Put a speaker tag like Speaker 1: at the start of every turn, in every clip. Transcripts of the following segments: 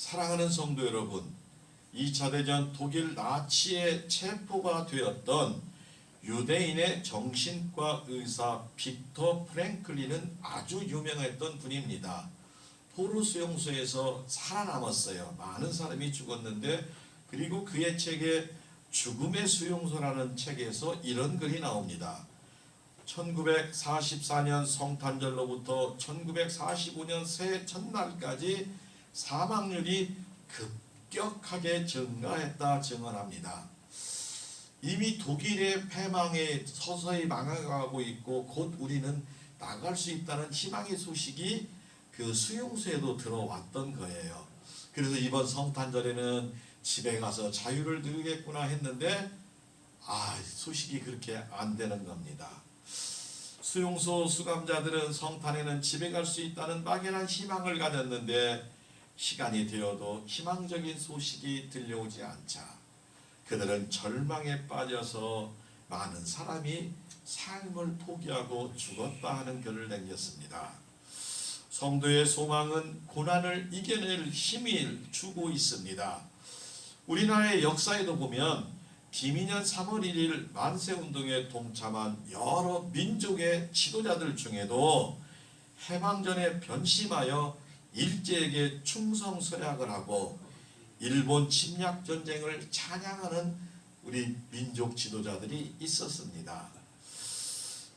Speaker 1: 사랑하는 성도 여러분, 2차 대전 독일 나치의 체포가 되었던 유대인의 정신과 의사 빅터 프랭클린은 아주 유명했던 분입니다. 포로 수용소에서 살아남았어요. 많은 사람이 죽었는데, 그리고 그의 책에 죽음의 수용소라는 책에서 이런 글이 나옵니다. 1944년 성탄절로부터 1945년 새해 첫날까지 사망률이 급격하게 증가했다 증언합니다. 이미 독일의 패망에 서서히 망해가고 있고 곧 우리는 나갈 수 있다는 희망의 소식이 그 수용소에도 들어왔던 거예요. 그래서 이번 성탄절에는 집에 가서 자유를 누리겠구나 했는데 소식이 그렇게 안 되는 겁니다. 수용소 수감자들은 성탄에는 집에 갈 수 있다는 막연한 희망을 가졌는데 시간이 되어도 희망적인 소식이 들려오지 않자 그들은 절망에 빠져서 많은 사람이 삶을 포기하고 죽었다 하는 글을 남겼습니다. 성도의 소망은 고난을 이겨낼 힘을 주고 있습니다. 우리나라의 역사에도 보면 기민년 3월 1일 만세운동에 동참한 여러 민족의 지도자들 중에도 해방전에 변심하여 일제에게 충성서약을 하고 일본 침략전쟁을 찬양하는 우리 민족 지도자들이 있었습니다.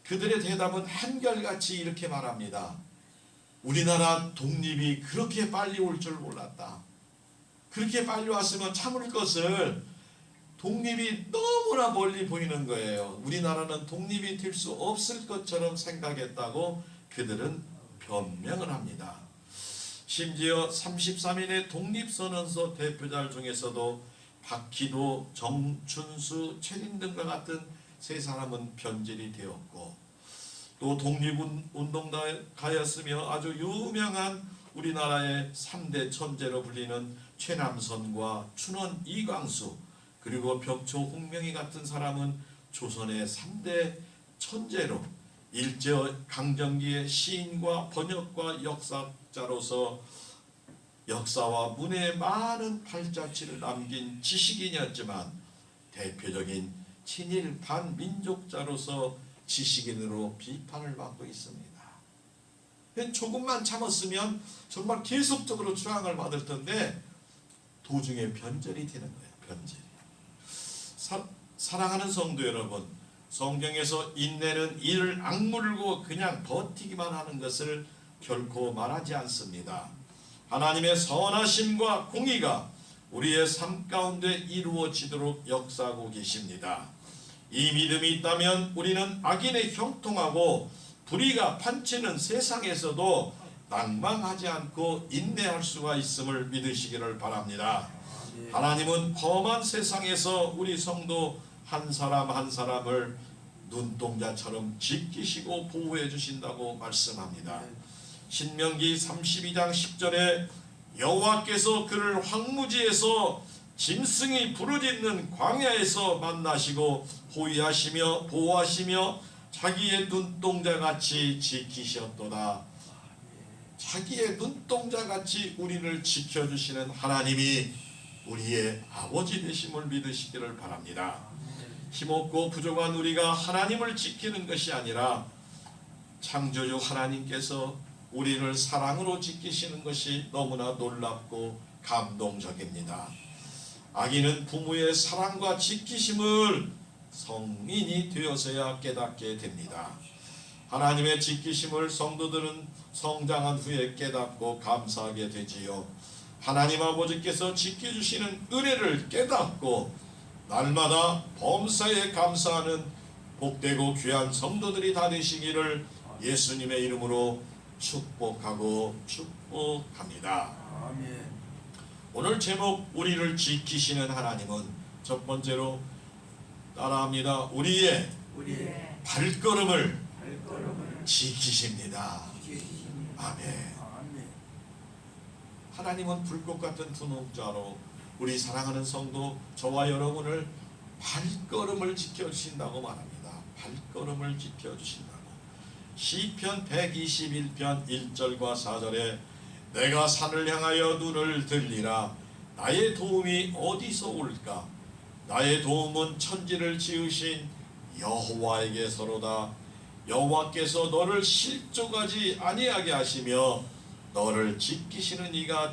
Speaker 1: 그들의 대답은 한결같이 이렇게 말합니다. 우리나라 독립이 그렇게 빨리 올 줄 몰랐다. 그렇게 빨리 왔으면 참을 것을 독립이 너무나 멀리 보이는 거예요. 우리나라는 독립이 될 수 없을 것처럼 생각했다고 그들은 변명을 합니다. 심지어 33인의 독립선언서 대표자 중에서도 박희도, 정춘수, 최린 등과 같은 세 사람은 변질이 되었고 또 독립운동가였으며 아주 유명한 우리나라의 3대 천재로 불리는 최남선과 춘원 이광수 그리고 벽초 홍명희 같은 사람은 조선의 3대 천재로 일제강점기의 시인과 번역과 역사자로서 역사와 문화에 많은 발자취를 남긴 지식인이었지만 대표적인 친일 반민족자로서 지식인으로 비판을 받고 있습니다. 조금만 참았으면 정말 계속적으로 추앙을 받을 텐데 도중에 변절이 되는 거예요. 변절. 사랑하는 성도 여러분, 성경에서 인내는 이를 악물고 그냥 버티기만 하는 것을 결코 말하지 않습니다. 하나님의 선하심과 공의가 우리의 삶 가운데 이루어지도록 역사하고 계십니다. 이 믿음이 있다면 우리는 악인에 형통하고 불의가 판치는 세상에서도 낭망하지 않고 인내할 수가 있음을 믿으시기를 바랍니다. 하나님은 험한 세상에서 우리 성도 한 사람 한 사람을 눈동자처럼 지키시고 보호해 주신다고 말씀합니다. 신명기 32장 10절에 여호와께서 그를 황무지에서 짐승이 부르짖는 광야에서 만나시고 호위하시며 보호하시며 자기의 눈동자같이 지키셨도다. 자기의 눈동자같이 우리를 지켜주시는 하나님이 우리의 아버지 되심을 믿으시기를 바랍니다. 힘없고 부족한 우리가 하나님을 지키는 것이 아니라 창조주 하나님께서 우리를 사랑으로 지키시는 것이 너무나 놀랍고 감동적입니다. 악인은 부모의 사랑과 지키심을 성인이 되어서야 깨닫게 됩니다. 하나님의 지키심을 성도들은 성장한 후에 깨닫고 감사하게 되지요. 하나님 아버지께서 지켜주시는 은혜를 깨닫고 날마다 범사에 감사하는 복되고 귀한 성도들이 다 되시기를 예수님의 이름으로 축복하고 축복합니다.
Speaker 2: 아멘.
Speaker 1: 오늘 제목 우리를 지키시는 하나님은 첫 번째로 따라합니다. 우리의 발걸음을 지키십니다. 아멘. 하나님은 불꽃 같은 두목자로 우리 사랑하는 성도 저와 여러분을 발걸음을 지켜주신다고 말합니다. 발걸음을 지켜주신다고. 시편 121편 1절과 4절에 내가 산을 향하여 눈을 들리라. 나의 도움이 어디서 올까? 나의 도움은 천지를 지으신 여호와에게서로다. 여호와께서 너를 실족하지 아니하게 하시며 너를 지키시는 이가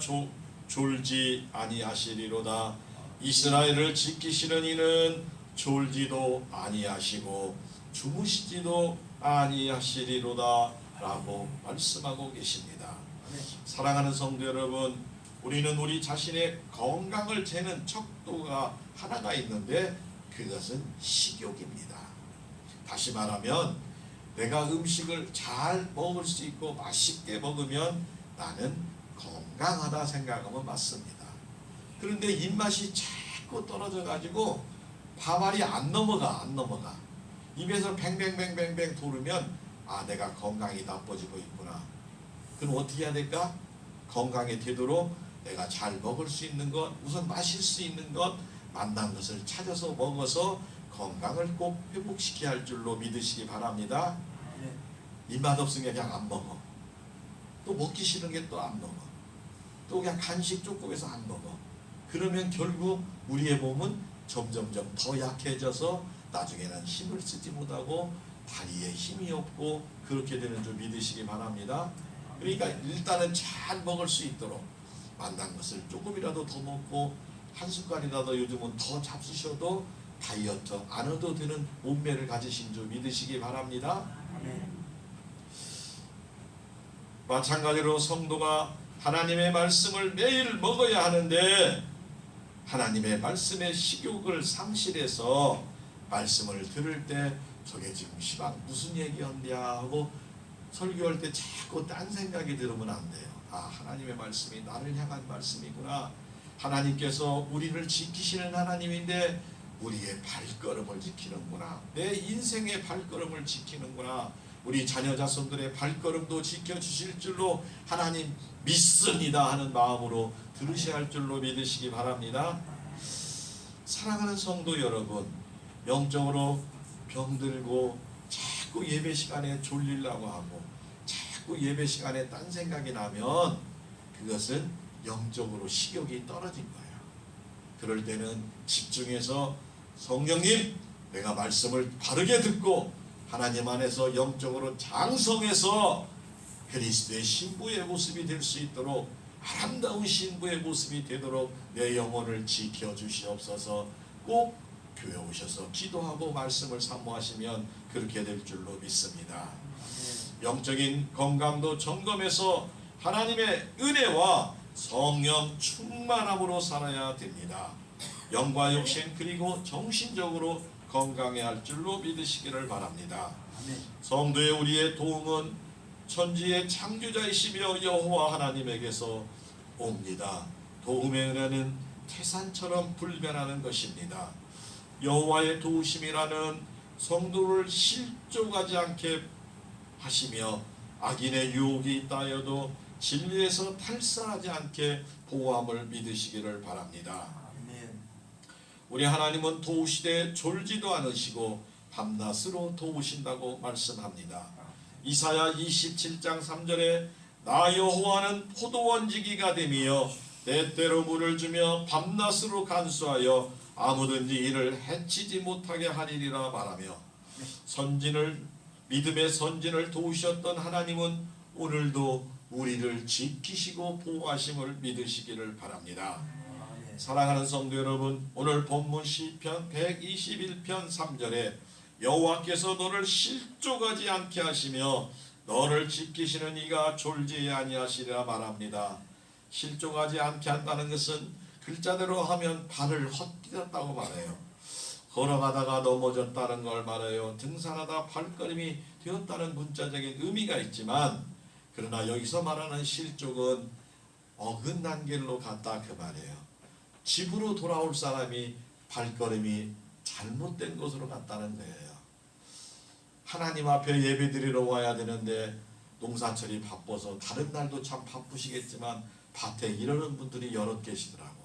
Speaker 1: 졸지 아니하시리로다. 이스라엘을 지키시는 이는 졸지도 아니하시고 주무시지도 아니하시리로다 라고 말씀하고 계십니다. 사랑하는 성도 여러분, 우리는 우리 자신의 건강을 재는 척도가 하나가 있는데 그것은 식욕입니다. 다시 말하면 내가 음식을 잘 먹을 수 있고 맛있게 먹으면 나는 건강하다 생각하면 맞습니다. 그런데 입맛이 자꾸 떨어져 가지고 밥알이 안 넘어가. 입에서 뱅뱅뱅뱅뱅 돌으면 아, 내가 건강이 나빠지고 있구나. 그럼 어떻게 해야 될까? 건강에 되도록 내가 잘 먹을 수 있는 것, 우선 마실 수 있는 것, 만난 것을 찾아서 먹어서 건강을 꼭 회복시켜야 할 줄로 믿으시기 바랍니다. 입맛 없으면 그냥 안 먹어. 또 먹기 싫은 게 또 안 먹어. 또 그냥 간식 조금해서 안 먹어. 그러면 결국 우리의 몸은 점점점 더 약해져서 나중에는 힘을 쓰지 못하고 다리에 힘이 없고 그렇게 되는 줄 믿으시기 바랍니다. 그러니까 일단은 잘 먹을 수 있도록 만난 것을 조금이라도 더 먹고 한 숟갈이라도 요즘은 더 잡수셔도 다이어트 안 해도 되는 몸매를 가지신 줄 믿으시기 바랍니다. 마찬가지로 성도가 하나님의 말씀을 매일 먹어야 하는데 하나님의 말씀의 식욕을 상실해서 말씀을 들을 때 저게 지금 시방 무슨 얘기였냐 하고 설교할 때 자꾸 딴 생각이 들으면 안 돼요. 아, 하나님의 말씀이 나를 향한 말씀이구나. 하나님께서 우리를 지키시는 하나님인데 우리의 발걸음을 지키는구나. 내 인생의 발걸음을 지키는구나. 우리 자녀 자손들의 발걸음도 지켜주실 줄로 하나님 믿습니다 하는 마음으로 들으셔야 할 줄로 믿으시기 바랍니다. 사랑하는 성도 여러분, 영적으로 병들고 자꾸 예배 시간에 졸리려고 하고 자꾸 예배 시간에 딴 생각이 나면 그것은 영적으로 식욕이 떨어진 거예요. 그럴 때는 집중해서 성령님, 내가 말씀을 바르게 듣고 하나님 안에서 영적으로 장성해서 그리스도의 신부의 모습이 될 수 있도록, 아름다운 신부의 모습이 되도록 내 영혼을 지켜주시옵소서. 꼭 교회 오셔서 기도하고 말씀을 사모하시면 그렇게 될 줄로 믿습니다. 영적인 건강도 점검해서 하나님의 은혜와 성령 충만함으로 살아야 됩니다. 영과 육신 그리고 정신적으로 건강해야 할 줄로 믿으시기를 바랍니다. 성도의 우리의 도움은 천지의 창조자이시며 여호와 하나님에게서 옵니다. 도움의 은혜는 태산처럼 불변하는 것입니다. 여호와의 도우심이라는 성도를 실족하지 않게 하시며 악인의 유혹이 있다 하여도 진리에서 탈선하지 않게 보호함을 믿으시기를 바랍니다. 우리 하나님은 도우시되 졸지도 않으시고 밤낮으로 도우신다고 말씀합니다. 이사야 27장 3절에 나 여호와는 포도원지기가 되며 때때로 물을 주며 밤낮으로 간수하여 아무든지 이를 해치지 못하게 하리라 말하며 믿음의 선진을 도우셨던 하나님은 오늘도 우리를 지키시고 보호하심을 믿으시기를 바랍니다. 사랑하는 성도 여러분, 오늘 본문 시편 121편 3절에 여호와께서 너를 실족하지 않게 하시며 너를 지키시는 이가 졸지 아니하시리라 말합니다. 실족하지 않게 한다는 것은 글자대로 하면 발을 헛디뎠다고 말해요. 걸어가다가 넘어졌다는 걸 말해요. 등산하다 발걸음이 되었다는 문자적인 의미가 있지만, 그러나 여기서 말하는 실족은 어긋난 길로 갔다 그 말이에요. 집으로 돌아올 사람이 발걸음이 잘못된 곳으로 갔다는 거예요. 하나님 앞에 예배드리러 와야 되는데 농사철이 바빠서 다른 날도 참 바쁘시겠지만 밭에 이러는 분들이 여럿 계시더라고.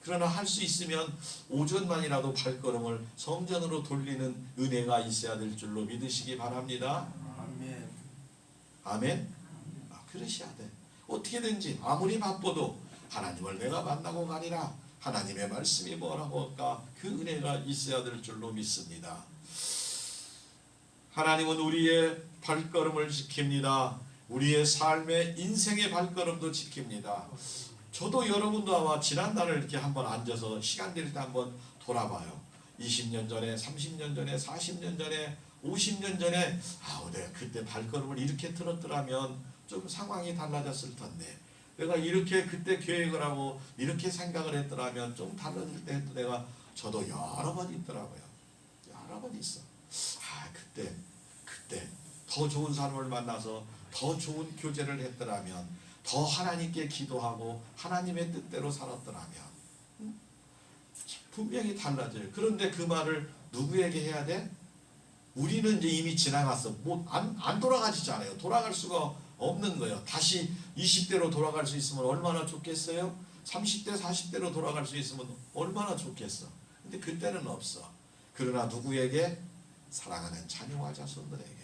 Speaker 1: 그러나 할 수 있으면 오전만이라도 발걸음을 성전으로 돌리는 은혜가 있어야 될 줄로 믿으시기 바랍니다. 아멘. 그러셔야 돼. 어떻게든지 아무리 바빠도 하나님을 내가 만나고 가니라. 하나님의 말씀이 뭐라고 할까? 그 은혜가 있어야 될 줄로 믿습니다. 하나님은 우리의 발걸음을 지킵니다. 우리의 삶의 인생의 발걸음도 지킵니다. 저도 여러분도 아마 지난날을 이렇게 한번 앉아서 시간 될 때 한번 돌아봐요. 20년 전에, 30년 전에, 40년 전에, 50년 전에 내가 그때 발걸음을 이렇게 들었더라면 좀 상황이 달라졌을 텐데, 내가 이렇게 그때 계획을 하고 이렇게 생각을 했더라면 좀 달라질 때 내가 저도 여러 번 있더라고요. 여러 번 있어. 그때 더 좋은 사람을 만나서 더 좋은 교제를 했더라면, 더 하나님께 기도하고 하나님의 뜻대로 살았더라면 분명히 달라져요. 그런데 그 말을 누구에게 해야 돼? 우리는 이제 이미 지나갔어. 안 돌아가지잖아요. 돌아갈 수가 없는 거예요. 다시 20대로 돌아갈 수 있으면 얼마나 좋겠어요? 30대, 40대로 돌아갈 수 있으면 얼마나 좋겠어. 근데 그때는 없어. 그러나 누구에게? 사랑하는 자녀와 자손들에게,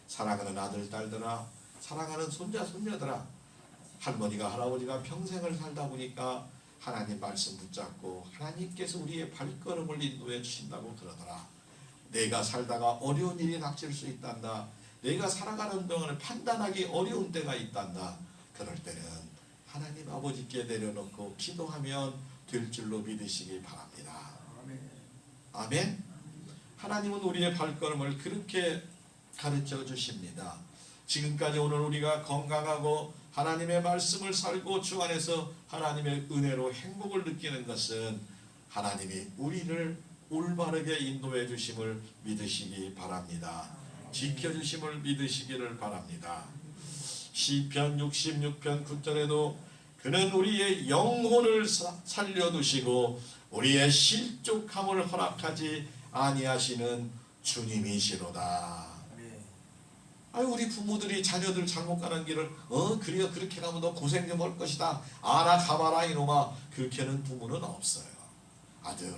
Speaker 1: 사랑하는 아들, 딸들아, 사랑하는 손자, 손녀들아, 할머니가 할아버지가 평생을 살다 보니까 하나님 말씀 붙잡고 하나님께서 우리의 발걸음을 인도해 주신다고 그러더라. 내가 살다가 어려운 일이 닥칠 수 있단다. 내가 살아가는 동안에 판단하기 어려운 때가 있단다. 그럴 때는 하나님 아버지께 내려놓고 기도하면 될 줄로 믿으시기 바랍니다. 아멘. 하나님은 우리의 발걸음을 그렇게 가르쳐 주십니다. 지금까지 오늘 우리가 건강하고 하나님의 말씀을 살고 주 안에서 하나님의 은혜로 행복을 느끼는 것은 하나님이 우리를 올바르게 인도해 주심을 믿으시기 바랍니다. 지켜주심을 믿으시기를 바랍니다. 시편 66편 9절에도 그는 우리의 영혼을 살려두시고 우리의 실족함을 허락하지 아니하시는 주님이시로다. 우리 부모들이 자녀들 잘못 가는 길을 그래요, 그렇게 가면 너 고생 좀 할 것이다, 아나 가봐라 이놈아, 그렇게 하는 부모는 없어요. 아들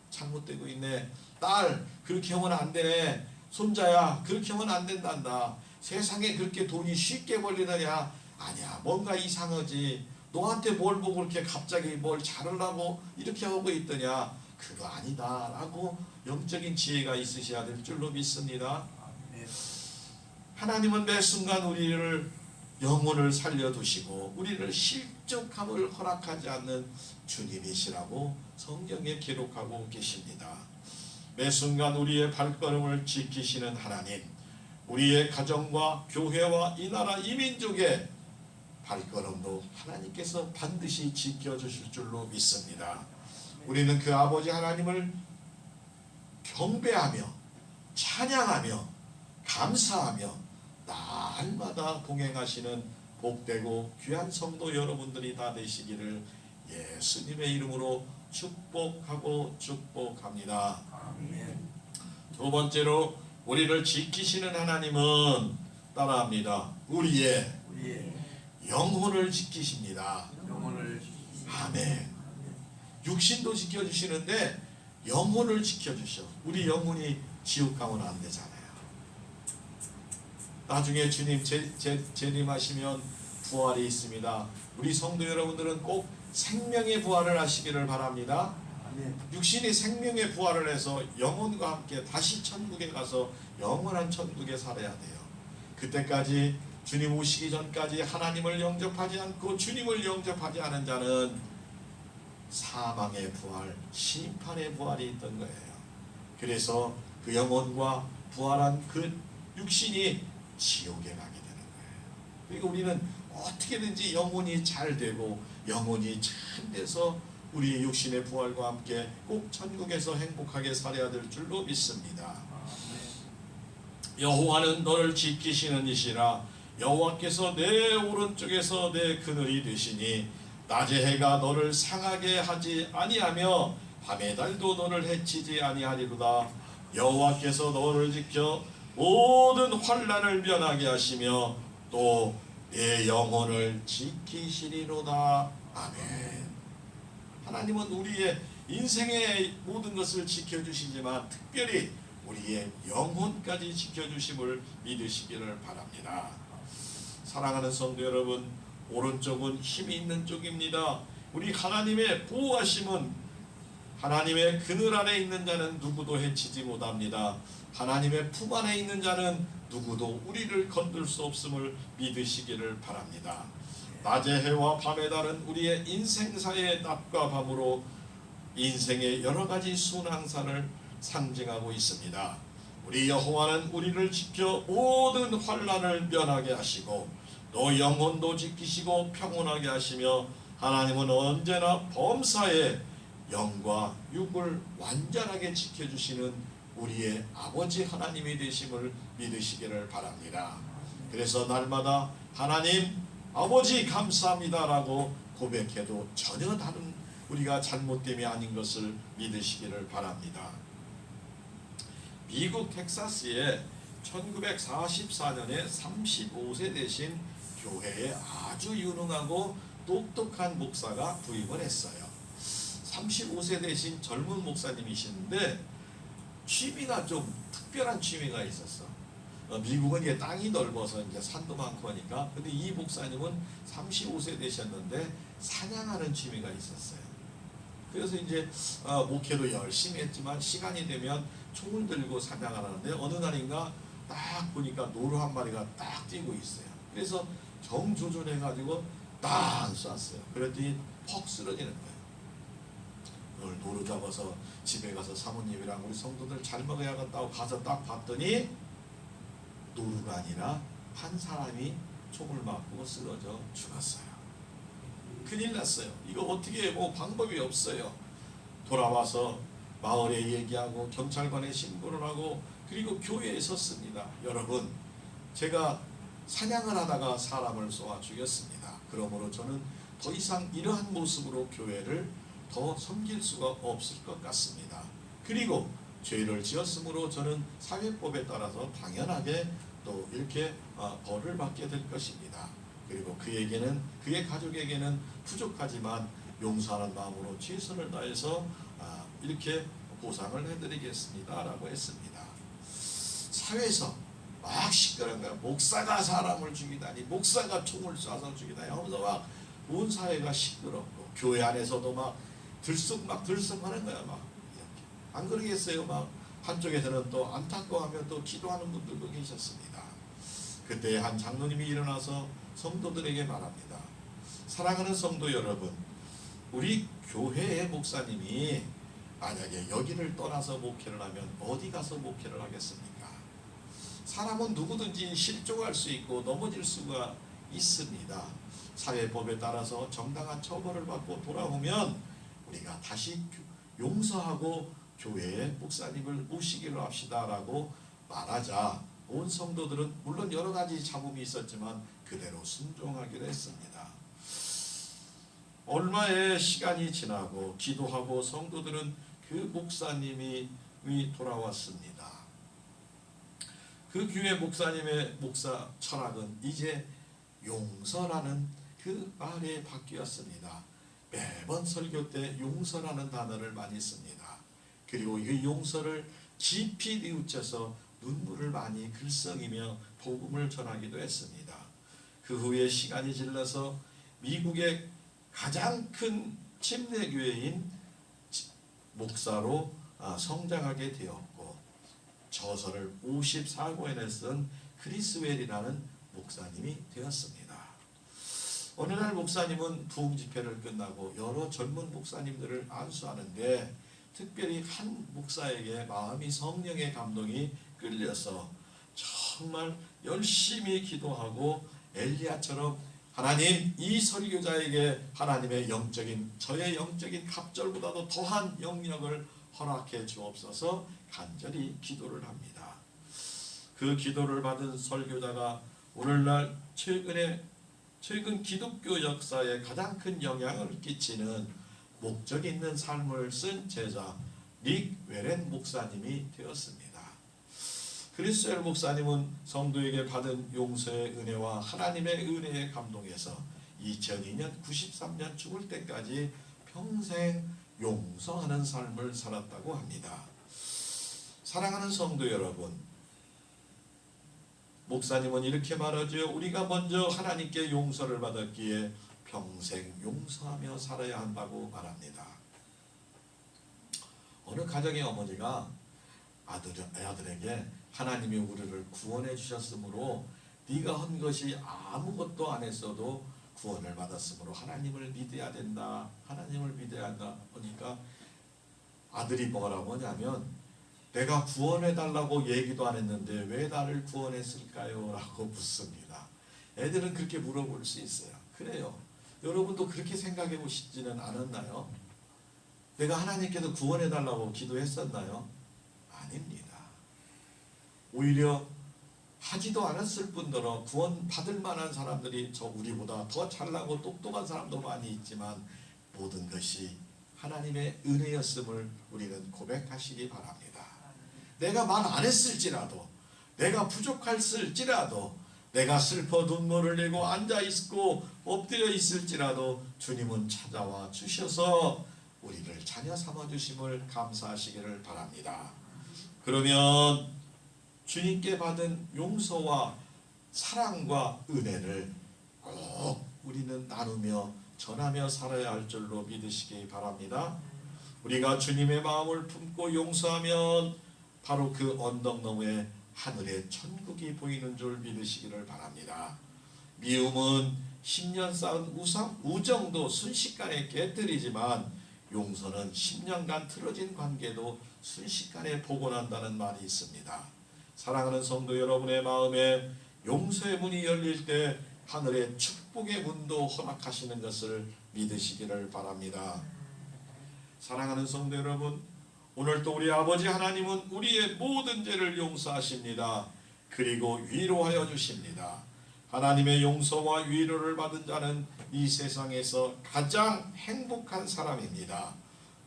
Speaker 1: 잘못되고 있네, 딸 그렇게 하면 안 되네, 손자야 그렇게 하면 안 된단다, 세상에 그렇게 돈이 쉽게 벌리느냐, 아니야 뭔가 이상하지, 너한테 뭘 보고 그렇게 갑자기 뭘 잘하려고 이렇게 하고 있더냐, 그거 아니다 라고 영적인 지혜가 있으셔야 될 줄로 믿습니다. 하나님은 매 순간 우리를 영혼을 살려두시고 우리를 실족함을 허락하지 않는 주님이시라고 성경에 기록하고 계십니다. 매 순간 우리의 발걸음을 지키시는 하나님, 우리의 가정과 교회와 이 나라 이 민족의 발걸음도 하나님께서 반드시 지켜주실 줄로 믿습니다. 우리는 그 아버지 하나님을 경배하며 찬양하며 감사하며 날마다 동행하시는 복되고 귀한 성도 여러분들이 다 되시기를 예수님의 이름으로 축복하고 축복합니다. 아멘. 두 번째로 우리를 지키시는 하나님은 따라합니다. 우리의 영혼을 지키십니다. 아멘. 육신도 지켜주시는데 영혼을 지켜주셔. 우리 영혼이 지옥 가면 안 되잖아요. 나중에 주님 재림하시면 부활이 있습니다. 우리 성도 여러분들은 꼭 생명의 부활을 하시기를 바랍니다. 육신이 생명의 부활을 해서 영혼과 함께 다시 천국에 가서 영원한 천국에 살아야 돼요. 그때까지 주님 오시기 전까지 하나님을 영접하지 않고 주님을 영접하지 않은 자는 사망의 부활, 심판의 부활이 있던 거예요. 그래서 그 영혼과 부활한 그 육신이 지옥에 가게 되는 거예요. 그러니까 우리는 어떻게든지 영혼이 잘 되고 영혼이 참 돼서 우리 육신의 부활과 함께 꼭 천국에서 행복하게 살아야 될 줄로 믿습니다. 여호와는 너를 지키시는 이시라. 여호와께서 내 오른쪽에서 내 그늘이 되시니 낮의 해가 너를 상하게 하지 아니하며 밤의 달도 너를 해치지 아니하리로다. 여호와께서 너를 지켜 모든 환난을 면하게 하시며 또 내 영혼을 지키시리로다. 아멘. 하나님은 우리의 인생의 모든 것을 지켜주시지만 특별히 우리의 영혼까지 지켜주심을 믿으시기를 바랍니다. 사랑하는 성도 여러분, 오른쪽은 힘이 있는 쪽입니다. 우리 하나님의 보호하심은 하나님의 그늘 안에 있는 자는 누구도 해치지 못합니다. 하나님의 품 안에 있는 자는 누구도 우리를 건들 수 없음을 믿으시기를 바랍니다. 낮의 해와 밤의 달은 우리의 인생사의 낮과 밤으로 인생의 여러 가지 순항사를 상징하고 있습니다. 우리 여호와는 우리를 지켜 모든 환난을 면하게 하시고 또 영혼도 지키시고 평온하게 하시며 하나님은 언제나 범사에 영과 육을 완전하게 지켜주시는 우리의 아버지 하나님이 되심을 믿으시기를 바랍니다. 그래서 날마다 하나님 아버지 감사합니다라고 고백해도 전혀 다른 우리가 잘못됨이 아닌 것을 믿으시기를 바랍니다. 미국 텍사스에 1944년에 35세 되신 교회에 아주 유능하고 똑똑한 목사가 부임을 했어요. 35세 되신 젊은 목사님이시는데 취미가 좀 특별한 취미가 있었어. 미국은 이제 땅이 넓어서 이제 산도 많고 하니까. 근데 이 목사님은 35세 되셨는데 사냥하는 취미가 있었어요. 그래서 이제 목회도 열심히 했지만 시간이 되면 총을 들고 사냥을 하는데 어느 날인가 딱 보니까 노루 한 마리가 딱 뛰고 있어요. 그래서 정조준해가지고 딱 쐈어요. 그랬더니 퍽 쓰러지는 거예요. 오늘 노루 잡아서 집에 가서 사모님이랑 우리 성도들 잘 먹어야겠다고 가서 딱 봤더니 노루가 아니라 한 사람이 총을 맞고 쓰러져 죽었어요. 큰일 났어요. 이거 어떻게 뭐 방법이 없어요. 돌아와서 마을에 얘기하고 경찰관에 신고를 하고 그리고 교회에 섰습니다. 여러분, 제가 사냥을 하다가 사람을 쏘아 죽였습니다. 그러므로 저는 더 이상 이러한 모습으로 교회를 더 섬길 수가 없을 것 같습니다. 그리고 죄를 지었으므로 저는 사회법에 따라서 당연하게 또 이렇게 벌을 받게 될 것입니다. 그리고 그에게는 그의 가족에게는 부족하지만 용서하는 마음으로 최선을 다해서 이렇게 보상을 해드리겠습니다 라고 했습니다. 사회에서 막 시끄러운 거야. 목사가 사람을 죽이다니, 목사가 총을 쏴서 죽이다니 하면서 막 온 사회가 시끄럽고 교회 안에서도 막 들썩하는 거야. 막 이렇게. 안 그러겠어요? 막 한쪽에서는 또 안타까워하며 또 기도하는 분들도 계셨습니다. 그때 한 장로님이 일어나서 성도들에게 말합니다. 사랑하는 성도 여러분, 우리 교회의 목사님이 만약에 여기를 떠나서 목회를 하면 어디 가서 목회를 하겠습니까? 사람은 누구든지 실종할 수 있고 넘어질 수가 있습니다. 사회법에 따라서 정당한 처벌을 받고 돌아오면 우리가 다시 용서하고 교회의 목사님을 모시기로 합시다라고 말하자 온 성도들은 물론 여러 가지 잡음이 있었지만 그대로 순종하기로 했습니다. 얼마의 시간이 지나고 기도하고 성도들은 그 목사님이 돌아왔습니다. 그 교회 목사님의 목사 철학은 이제 용서라는 그 말에 바뀌었습니다. 매번 설교 때 용서라는 단어를 많이 씁니다. 그리고 이 용서를 깊이 뉘우쳐서 눈물을 많이 글썽이며 복음을 전하기도 했습니다. 그 후에 시간이 질러서 미국의 가장 큰 침례교회인 목사로 성장하게 되었고 저서를 54권에 쓴 크리스웰이라는 목사님이 되었습니다. 어느 날 목사님은 부흥 집회를 끝나고 여러 젊은 목사님들을 안수하는데 특별히 한 목사에게 마음이 성령의 감동이 끌려서 정말 열심히 기도하고 엘리야처럼 하나님 이 설교자에게 하나님의 저의 영적인 갑절보다도 더한 영역을 허락해 주옵소서 간절히 기도를 합니다. 그 기도를 받은 설교자가 오늘날 최근 기독교 역사에 가장 큰 영향을 끼치는 목적 있는 삶을 쓴 제자 릭 웨렌 목사님이 되었습니다. 크리스웰 목사님은 성도에게 받은 용서의 은혜와 하나님의 은혜에 감동해서 2002년 93년 죽을 때까지 평생 용서하는 삶을 살았다고 합니다. 사랑하는 성도 여러분, 목사님은 이렇게 말하죠. 우리가 먼저 하나님께 용서를 받았기에 평생 용서하며 살아야 한다고 말합니다. 어느 가정의 어머니가 아들에게 하나님이 우리를 구원해 주셨으므로 네가 한 것이 아무것도 안 했어도 구원을 받았으므로 하나님을 믿어야 된다. 하나님을 믿어야 한다. 보니까 아들이 뭐라고 하냐면 내가 구원해 달라고 얘기도 안 했는데 왜 나를 구원했을까요? 라고 묻습니다. 애들은 그렇게 물어볼 수 있어요. 그래요. 여러분도 그렇게 생각해 보시지는 않았나요? 내가 하나님께서 구원해 달라고 기도했었나요? 아닙니다. 오히려 하지도 않았을 뿐더러 구원 받을 만한 사람들이 우리보다 더 잘나고 똑똑한 사람도 많이 있지만 모든 것이 하나님의 은혜였음을 우리는 고백하시기 바랍니다. 내가 말 안 했을지라도, 내가 부족할지라도, 내가 슬퍼 눈물을 내고 앉아있고 엎드려 있을지라도 주님은 찾아와 주셔서 우리를 자녀 삼아주심을 감사하시기를 바랍니다. 그러면 주님께 받은 용서와 사랑과 은혜를 꼭 우리는 나누며 전하며 살아야 할 줄로 믿으시기 바랍니다. 우리가 주님의 마음을 품고 용서하면 바로 그 언덕 너머에 하늘의 천국이 보이는 줄 믿으시기를 바랍니다. 미움은 10년 쌓은 우정도 순식간에 깨뜨리지만 용서는 10년간 틀어진 관계도 순식간에 복원한다는 말이 있습니다. 사랑하는 성도 여러분의 마음에 용서의 문이 열릴 때 하늘의 축복의 문도 허락하시는 것을 믿으시기를 바랍니다. 사랑하는 성도 여러분, 오늘도 우리 아버지 하나님은 우리의 모든 죄를 용서하십니다. 그리고 위로하여 주십니다. 하나님의 용서와 위로를 받은 자는 이 세상에서 가장 행복한 사람입니다.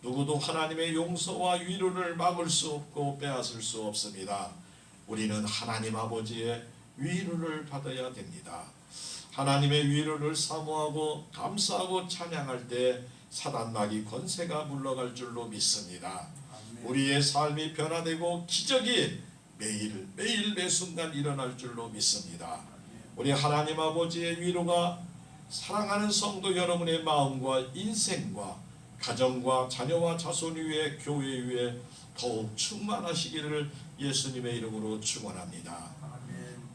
Speaker 1: 누구도 하나님의 용서와 위로를 막을 수 없고 빼앗을 수 없습니다. 우리는 하나님 아버지의 위로를 받아야 됩니다. 하나님의 위로를 사모하고 감사하고 찬양할 때 사단마귀 권세가 물러갈 줄로 믿습니다. 우리의 삶이 변화되고 기적이 매일 매 순간 일어날 줄로 믿습니다. 우리 하나님 아버지의 위로가 사랑하는 성도 여러분의 마음과 인생과 가정과 자녀와 자손 위에 교회 위에 더욱 충만하시기를 예수님의 이름으로 축원합니다.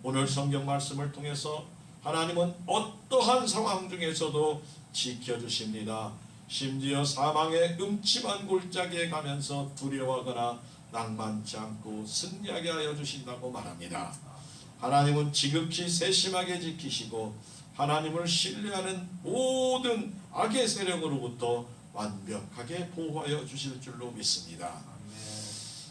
Speaker 1: 오늘 성경 말씀을 통해서 하나님은 어떠한 상황 중에서도 지켜주십니다. 심지어 사망의 음침한 골짜기에 가면서 두려워하거나 낭만치 않고 승리하게 하여 주신다고 말합니다. 하나님은 지극히 세심하게 지키시고 하나님을 신뢰하는 모든 악의 세력으로부터 완벽하게 보호하여 주실 줄로 믿습니다.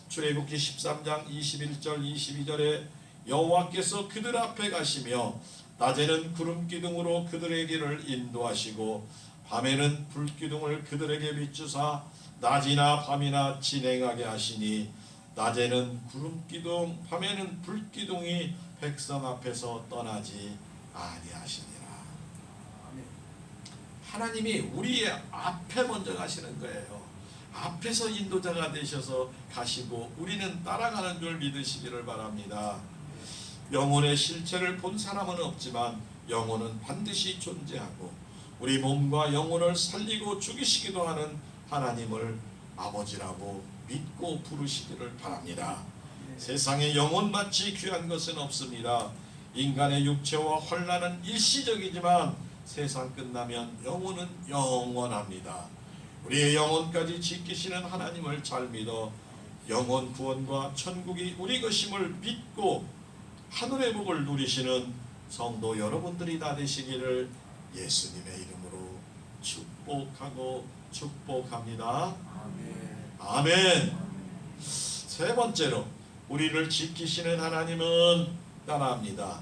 Speaker 1: 출애굽기 13장 21절 22절에 여호와께서 그들 앞에 가시며 낮에는 구름기둥으로 그들의 길을 인도하시고 밤에는 불기둥을 그들에게 비추사 낮이나 밤이나 진행하게 하시니 낮에는 구름기둥 밤에는 불기둥이 백성 앞에서 떠나지 아니하시니라. 하나님이 우리의 앞에 먼저 가시는 거예요. 앞에서 인도자가 되셔서 가시고 우리는 따라가는 줄 믿으시기를 바랍니다. 영혼의 실체를 본 사람은 없지만 영혼은 반드시 존재하고 우리 몸과 영혼을 살리고 죽이시기도 하는 하나님을 아버지라고 믿고 부르시기를 바랍니다. 세상에 영혼같이 귀한 것은 없습니다. 인간의 육체와 환난은 일시적이지만 세상 끝나면 영혼은 영원합니다. 우리의 영혼까지 지키시는 하나님을 잘 믿어 영혼 구원과 천국이 우리 것임을 믿고 하늘의 복을 누리시는 성도 여러분들이 다 되시기를 예수님의 이름으로 축복하고 축복합니다. 아멘. 세 번째로 우리를 지키시는 하나님은 따라합니다.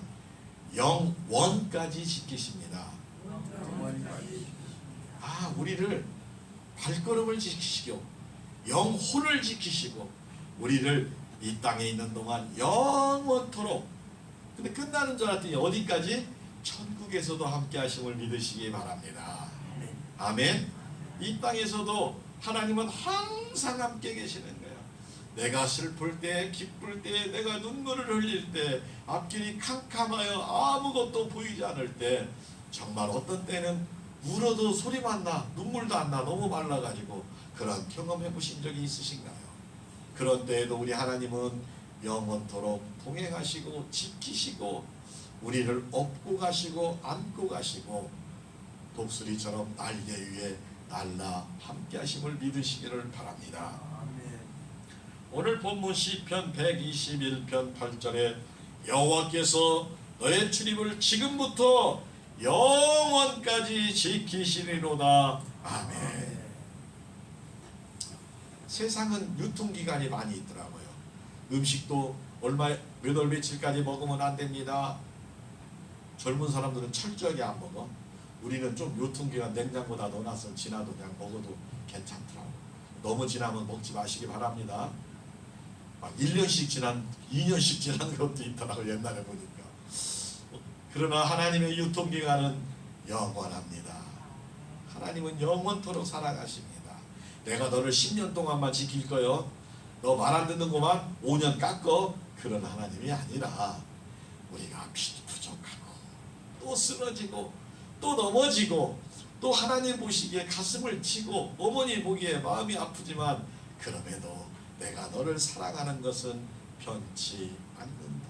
Speaker 1: 영원까지 지키십니다. 우리를 발걸음을 지키시고 영혼을 지키시고 우리를 이 땅에 있는 동안 영원토록, 근데 끝나는 줄 알았더니 어디까지? 천국에서도 함께 하심을 믿으시기 바랍니다. 아멘. 이 땅에서도 하나님은 항상 함께 계시는 거예요. 내가 슬플 때, 기쁠 때, 내가 눈물을 흘릴 때, 앞길이 캄캄하여 아무것도 보이지 않을 때, 정말 어떤 때는 울어도 소리만 나, 눈물도 안 나, 너무 말라가지고 그런 경험해 보신 적이 있으신가요? 그런 때에도 우리 하나님은 영원토록 동행하시고 지키시고 우리를 업고 가시고 안고 가시고 독수리처럼 날개 위에 날라 함께 하심을 믿으시기를 바랍니다. 오늘 본문 시편 121편 8절에 여호와께서 너의 출입을 지금부터 영원까지 지키시리로다. 아멘. 세상은 유통기간이 많이 있더라고요. 음식도 몇 월 며칠까지 먹으면 안 됩니다. 젊은 사람들은 철저하게 안 먹어. 우리는 좀 유통기간 냉장고에다 넣어놔서 지나도 그냥 먹어도 괜찮더라고. 너무 지나면 먹지 마시기 바랍니다. 막 1년씩 지난 2년씩 지난 것도 있더라고 옛날에 보니까. 그러나 하나님의 유통기간은 영원합니다. 하나님은 영원토록 살아가십니다. 내가 너를 10년 동안만 지킬 거요. 너 말 안 듣는구만 5년 깎어. 그런 하나님이 아니라 우리가 부족하고 또 쓰러지고 또 넘어지고 또 하나님 보시기에 가슴을 치고 어머니 보기에 마음이 아프지만 그럼에도 내가 너를 사랑하는 것은 변치 않는다.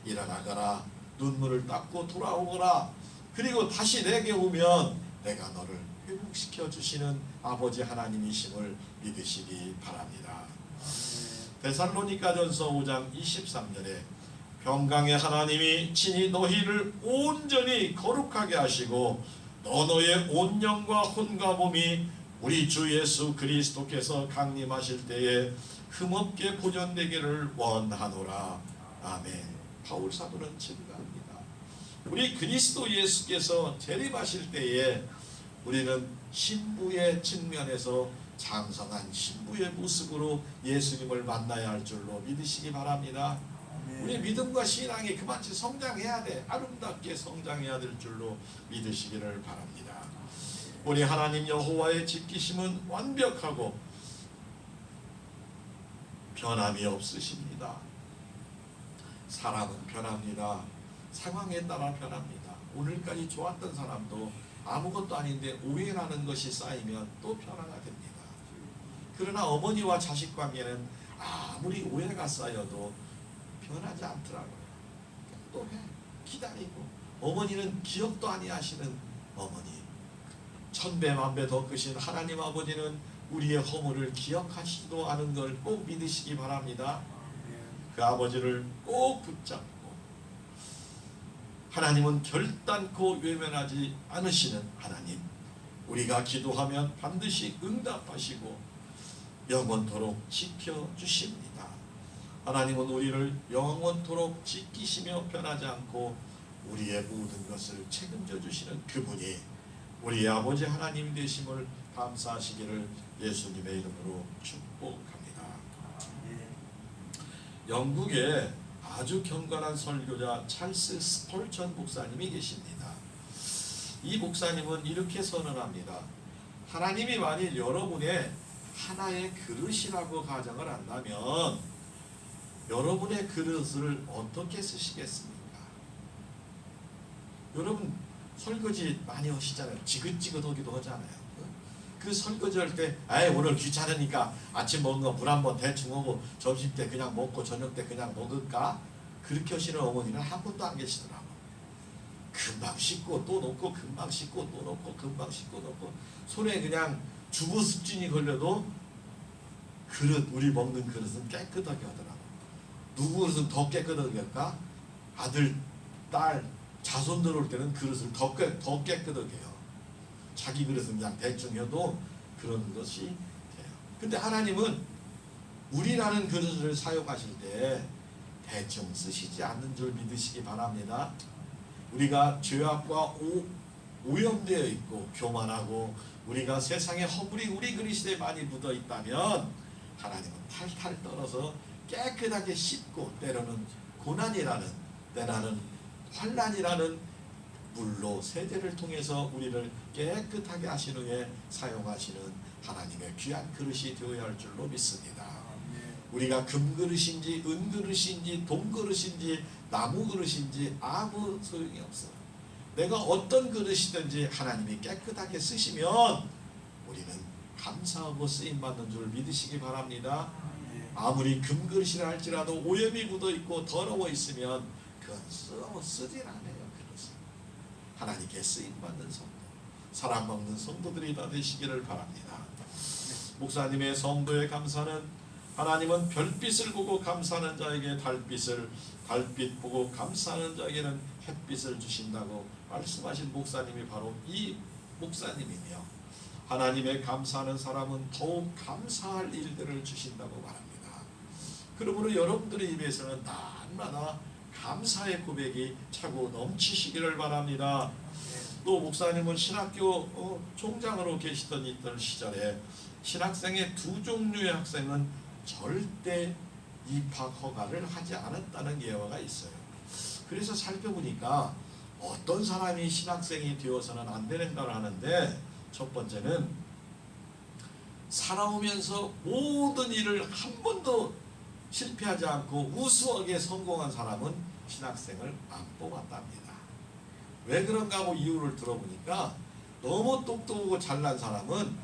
Speaker 1: 일어나거라. 눈물을 닦고 돌아오거라. 그리고 다시 내게 오면 내가 너를 회복시켜 주시는 아버지 하나님이심을 믿으시기 바랍니다. 데살로니가전서 5장 23절에 평강의 하나님이 친히 너희를 온전히 거룩하게 하시고 너의 온 영과 혼과 몸이 우리 주 예수 그리스도께서 강림하실 때에 흠없게 보존되기를 원하노라. 아멘. 바울 사도는 증거합니다. 우리 그리스도 예수께서 재림하실 때에 우리는 신부의 측면에서 장성한 신부의 모습으로 예수님을 만나야 할 줄로 믿으시기 바랍니다. 우리 믿음과 신앙이 그만치 성장해야 돼. 아름답게 성장해야 될 줄로 믿으시기를 바랍니다. 우리 하나님 여호와의 지키심은 완벽하고 변함이 없으십니다. 사람은 변합니다. 상황에 따라 변합니다. 오늘까지 좋았던 사람도 아무것도 아닌데 오해라는 것이 쌓이면 또 변화가 됩니다. 그러나 어머니와 자식 관계는 아무리 오해가 쌓여도 변하지 않더라고요. 또 해. 기다리고. 어머니는 기억도 아니하시는 어머니. 천배만배 더 크신 하나님 아버지는 우리의 허물을 기억하시지도 않은 걸 꼭 믿으시기 바랍니다. 그 아버지를 꼭 붙잡고 하나님은 결단코 외면하지 않으시는 하나님. 우리가 기도하면 반드시 응답하시고 영원토록 지켜주십니다. 하나님은 우리를 영원토록 지키시며 변하지 않고 우리의 모든 것을 책임져 주시는 그분이 우리의 아버지 하나님 되심을 감사하시기를 예수님의 이름으로 축복합니다. 영국에 아주 경건한 설교자 찰스 스펄전 목사님이 계십니다. 이 목사님은 이렇게 선언합니다. 하나님이 만일 여러분의 하나의 그릇이라고 가정을 한다면 여러분의 그릇을 어떻게 쓰시겠습니까? 여러분 설거지 많이 하시잖아요. 지긋지긋하기도 하잖아요. 그 설거지 할 때 오늘 귀찮으니까 아침 먹은 거 물 한번 대충 하고 점심 때 그냥 먹고 저녁 때 그냥 먹을까? 그렇게 하시는 어머니는 한 분도 안 계시더라고. 금방 씻고 또 놓고 금방 씻고 또 놓고 금방 씻고 놓고 손에 그냥 주부 습진이 걸려도 그릇, 우리 먹는 그릇은 깨끗하게 하더라고. 누구 그릇은 더 깨끗하게 할까? 아들, 딸, 자손 들어올 때는 그릇을 더 깨끗하게 해요. 자기 그릇은 그냥 대충 해도 그런 것이 돼요. 근데 하나님은 우리라는 그릇을 사용하실 때 대충 쓰시지 않는 줄 믿으시기 바랍니다. 우리가 죄악과 오염되어 있고 교만하고 우리가 세상의 허물이 우리 그릇에 많이 묻어 있다면 하나님은 탈탈 떨어서 깨끗하게 씻고 때로는 고난이라는 때로는 환난이라는 물로 세대를 통해서 우리를 깨끗하게 하신 후에 사용하시는 하나님의 귀한 그릇이 되어야 할 줄로 믿습니다. 우리가 금그릇인지 은그릇인지 동그릇인지 나무그릇인지 아무 소용이 없어요. 내가 어떤 그릇이든지 하나님이 깨끗하게 쓰시면 우리는 감사하고 쓰임받는 줄 믿으시기 바랍니다. 아무리 금그릇이라 할지라도 오염이 묻어있고 더러워 있으면 그건 쓰질 않아요. 그릇은 하나님께 쓰임받는 성도, 사랑받는 성도들이 다 되시기를 바랍니다. 목사님의 성도의 감사는, 하나님은 별빛을 보고 감사하는 자에게 달빛을, 달빛 보고 감사하는 자에게는 햇빛을 주신다고 말씀하신 목사님이 바로 이 목사님이며, 하나님의 감사하는 사람은 더욱 감사할 일들을 주신다고 말합니다. 그러므로 여러분들의 입에서는 날마다 감사의 고백이 차고 넘치시기를 바랍니다. 또 목사님은 신학교 총장으로 계시던 있던 시절에 신학생의 두 종류의 학생은 절대 입학 허가를 하지 않았다는 예화가 있어요. 그래서 살펴보니까 어떤 사람이 신학생이 되어서는 안 되는가를 하는데, 첫 번째는 살아오면서 모든 일을 한 번도 실패하지 않고 우수하게 성공한 사람은 신학생을 안 뽑았답니다. 왜 그런가 하고 이유를 들어보니까 너무 똑똑하고 잘난 사람은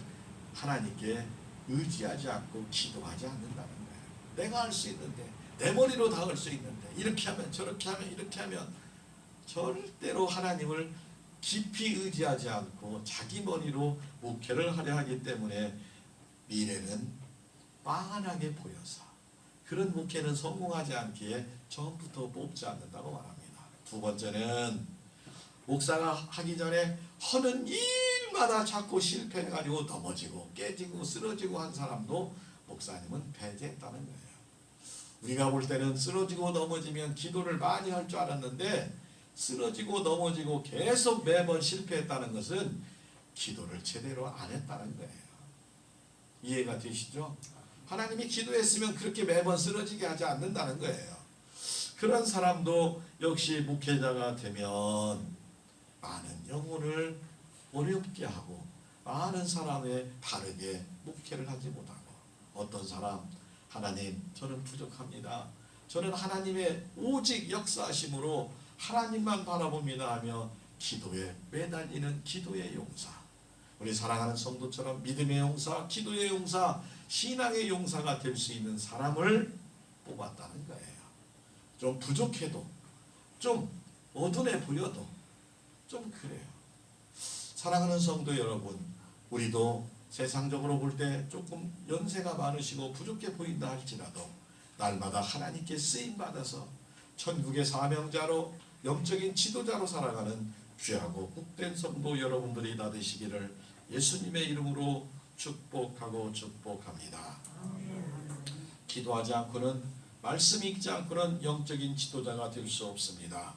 Speaker 1: 하나님께 의지하지 않고 기도하지 않는다는 거예요. 내가 할 수 있는데, 내 머리로 다 할 수 있는데, 이렇게 하면 저렇게 하면 이렇게 하면, 절대로 하나님을 깊이 의지하지 않고 자기 머리로 목회를 하려 하기 때문에 미래는 빤하게 보여서 그런 목회는 성공하지 않기에 처음부터 뽑지 않는다고 말합니다. 두 번째는 목사가 하기 전에 하는 일마다 자꾸 실패해가지고 넘어지고 깨지고 쓰러지고 한 사람도 목사님은 배제했다는 거예요. 우리가 볼 때는 쓰러지고 넘어지면 기도를 많이 할 줄 알았는데, 쓰러지고 넘어지고 계속 매번 실패했다는 것은 기도를 제대로 안 했다는 거예요. 이해가 되시죠? 하나님이 기도했으면 그렇게 매번 쓰러지게 하지 않는다는 거예요. 그런 사람도 역시 목회자가 되면 많은 영혼을 어렵게 하고 많은 사람의 바르게 목회를 하지 못하고, 어떤 사람, 하나님 저는 부족합니다, 저는 하나님의 오직 역사하심으로 하나님만 바라봅니다 하며 기도에 매달리는 기도의 용사, 우리 사랑하는 성도처럼 믿음의 용사, 기도의 용사, 신앙의 용사가 될 수 있는 사람을 뽑았다는 거예요. 좀 부족해도, 좀 어두해 보여도 좀 그래요. 사랑하는 성도 여러분, 우리도 세상적으로 볼 때 조금 연세가 많으시고 부족해 보인다 할지라도 날마다 하나님께 쓰임받아서 천국의 사명자로 영적인 지도자로 살아가는 귀하고 복된 성도 여러분들이 다 되시기를 예수님의 이름으로 축복하고 축복합니다. 기도하지 않고는, 말씀 읽지 않고는 영적인 지도자가 될 수 없습니다.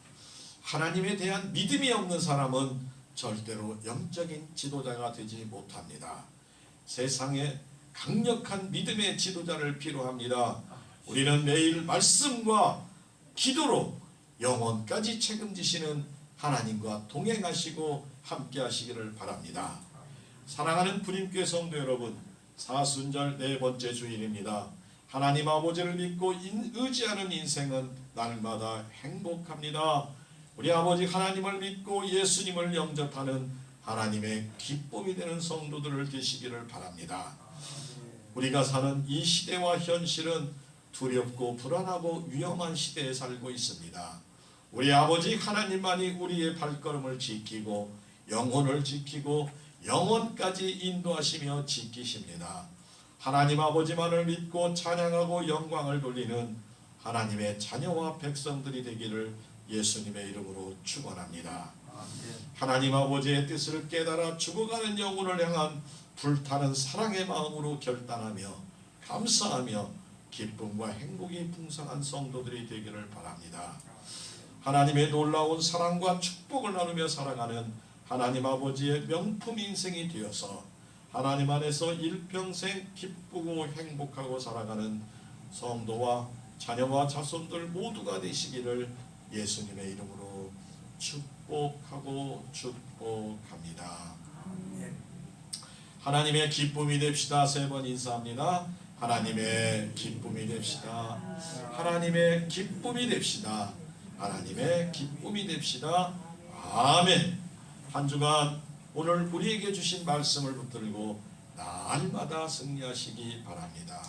Speaker 1: 하나님에 대한 믿음이 없는 사람은 절대로 영적인 지도자가 되지 못합니다. 세상에 강력한 믿음의 지도자를 필요합니다. 우리는 매일 말씀과 기도로 영혼까지 책임지시는 하나님과 동행하시고 함께 하시기를 바랍니다. 사랑하는 부림교회 성도 여러분, 사순절 네 번째 주일입니다. 하나님 아버지를 믿고 의지하는 인생은 날마다 행복합니다. 우리 아버지 하나님을 믿고 예수님을 영접하는 하나님의 기쁨이 되는 성도들을 되시기를 바랍니다. 우리가 사는 이 시대와 현실은 두렵고 불안하고 위험한 시대에 살고 있습니다. 우리 아버지 하나님만이 우리의 발걸음을 지키고 영혼을 지키고 영혼까지 인도하시며 지키십니다. 하나님 아버지만을 믿고 찬양하고 영광을 돌리는 하나님의 자녀와 백성들이 되기를 예수님의 이름으로 축원합니다. 하나님 아버지의 뜻을 깨달아 죽어가는 영혼을 향한 불타는 사랑의 마음으로 결단하며 감사하며 기쁨과 행복이 풍성한 성도들이 되기를 바랍니다. 하나님의 놀라운 사랑과 축복을 나누며 살아가는 하나님 아버지의 명품 인생이 되어서 하나님 안에서 일평생 기쁘고 행복하고 살아가는 성도와 자녀와 자손들 모두가 되시기를 예수님의 이름으로 축복하고 축복합니다. 하나님의 기쁨이 됩시다. 세 번 인사합니다. 하나님의 기쁨이 됩시다. 하나님의 기쁨이 됩시다. 하나님의 기쁨이 됩시다. 아멘. 한 주간 오늘 우리에게 주신 말씀을 붙들고 날마다 승리하시기 바랍니다.